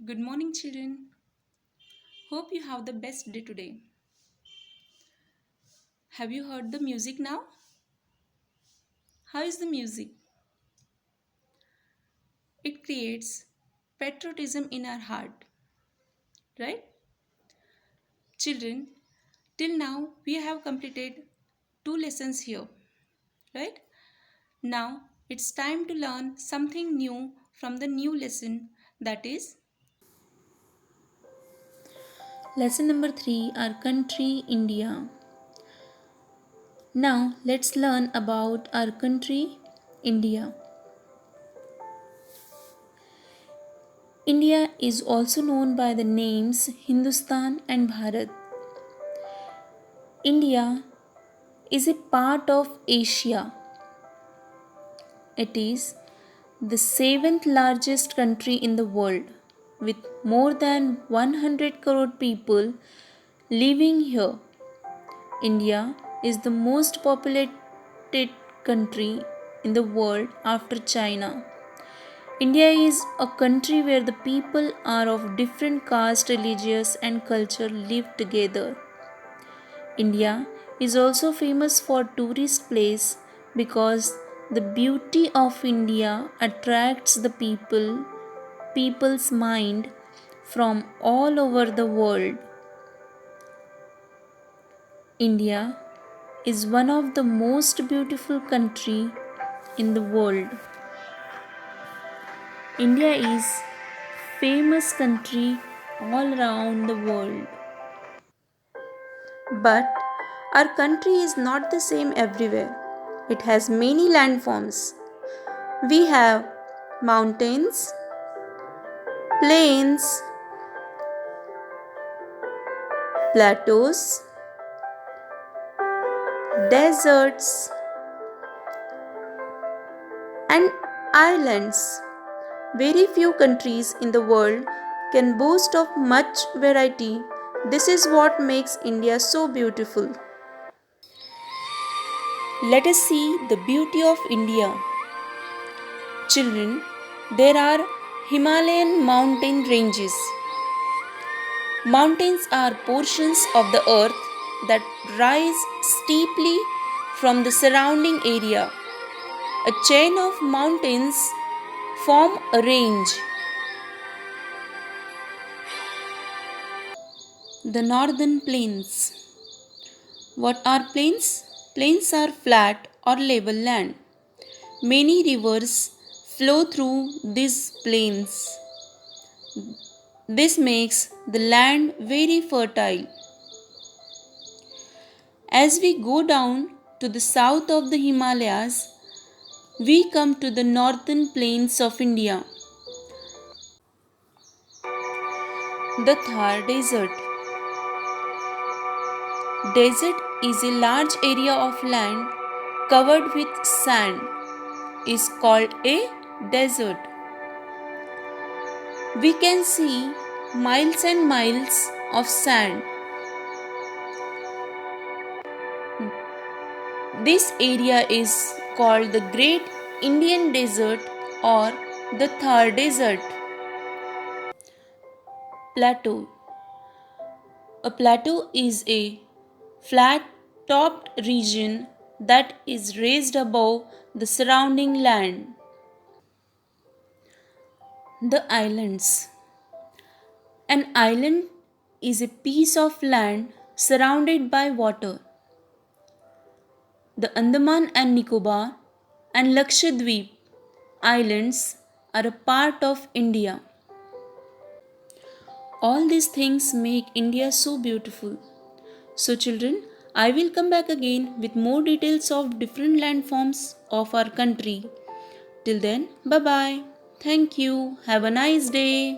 Good morning, children. Hope you have the best day today. Have you heard the music now? How is the music? It creates patriotism in our heart, right? Children, till now we have completed two lessons here, right? Now it's time to learn something new from the new lesson, that is lesson number 3, our country India. Now let's learn about our country India. India is also known by the names Hindustan and Bharat. India is a part of Asia. It is the seventh largest country in the world with more than 100 crore people living here. India is the most populated country in the world after China. India is a country where the people are of different caste, religious and culture live together. India is also famous for tourist place because the beauty of India attracts the people's mind from all over the world. India is one of the most beautiful country in the world. India is famous country all around the world. But our country is not the same everywhere. It has many landforms. We have mountains, plains, plateaus, deserts, and islands. Very few countries in the world can boast of much variety. This is what makes India so beautiful. Let us see the beauty of India. Children, there are Himalayan mountain ranges. Mountains are portions of the earth that rise steeply from the surrounding area. A chain of mountains form a range. The northern plains. What are plains? Plains are flat or level land. Many rivers flow through these plains. This makes the land very fertile. As we go down to the south of the Himalayas, we come to the northern plains of India. The Thar Desert. Desert is a large area of land covered with sand. Is called a desert. We can see miles and miles of sand. This area is called the Great Indian Desert or the Thar Desert. Plateau. A plateau is a flat topped region that is raised above the surrounding land. The islands. An island is a piece of land surrounded by water. The Andaman and Nicobar and Lakshadweep islands are a part of India. All these things make India so beautiful. So, children, I will come back again with more details of different landforms of our country. Till then, bye bye. Thank you. Have a nice day.